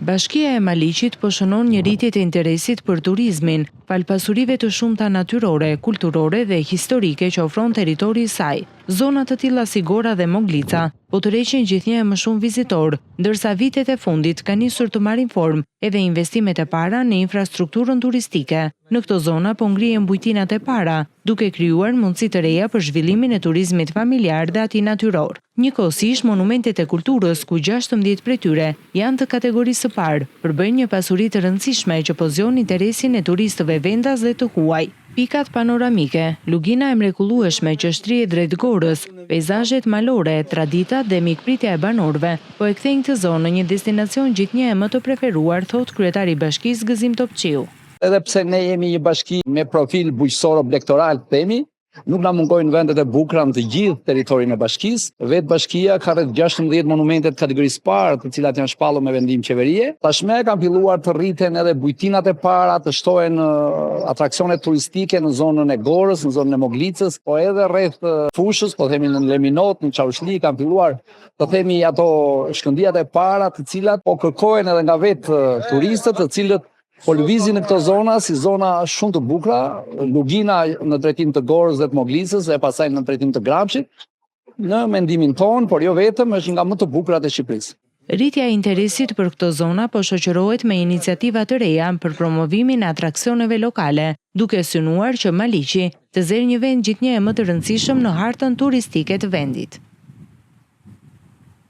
Bashkia e Maliqit po shënon një rritje të interesit për turizmin, fal pasurive të shumta natyrore, kulturore dhe historike që ofron territori i saj. Zona të tilla si Gora dhe Moglica po tërheqin gjithnjë e më shumë vizitor, ndërsa vitet e fundit ka nisur të marrin formë edhe investimet e para në infrastrukturën turistike. Në këto zona po ngrihen bujtinat e para, duke krijuar mundësi të reja për zhvillimin e turizmit familjar dhe atij natyror. Njëkohësisht, monumentet e kulturës, ku 16 prej tyre janë të kategorisë së parë, përbëjnë një pasuri të rëndësishme që po zgjon interesin e turistëve vendas dhe të huaj. Pikat panoramike, lugina e mrekullueshme që shtrihet drejt Gorës, peizazhet malore, traditat dhe mikpritja e banorëve po e kthejnë këtë zonë në një destinacion gjithnjë e më të preferuar, thot kryetari i bashkisë Gëzim Topçiu. Edhe pse ne jemi një bashki me profil bujqësor oblektoral, themi, nuk na mungojnë vendet e bukura në të gjithë territorin e bashkisë. Vetë bashkia ka rreth 16 monumente të kategorisë parë, të cilat janë shpallur me vendim qeverie. Tashmë kanë filluar të rriten edhe bujtinat e para, të shtohen atraksione turistike në zonën e Gorës, në zonën e Moglicës, po edhe rreth fushës, po themi në Leminot, në Çaushli, kanë filluar të themi ato shkëndijat e para, të cilat po kërkohen edhe nga vetë turistët, të cilët po lëvizin në këto zona si zona shumë të bukura, lugina në drejtim të Gorës dhe të Moglicës e pastaj në drejtim të Gramshit, në mendimin ton, por jo vetëm, është nga më të bukurat e Shqipërisë. Rritja e interesit për këto zona po shoqërohet me iniciativa të reja për promovimin e atraksioneve lokale, duke synuar që Maliqi të zërë një vend gjithnjë e më të rëndësishëm në hartën turistike të vendit.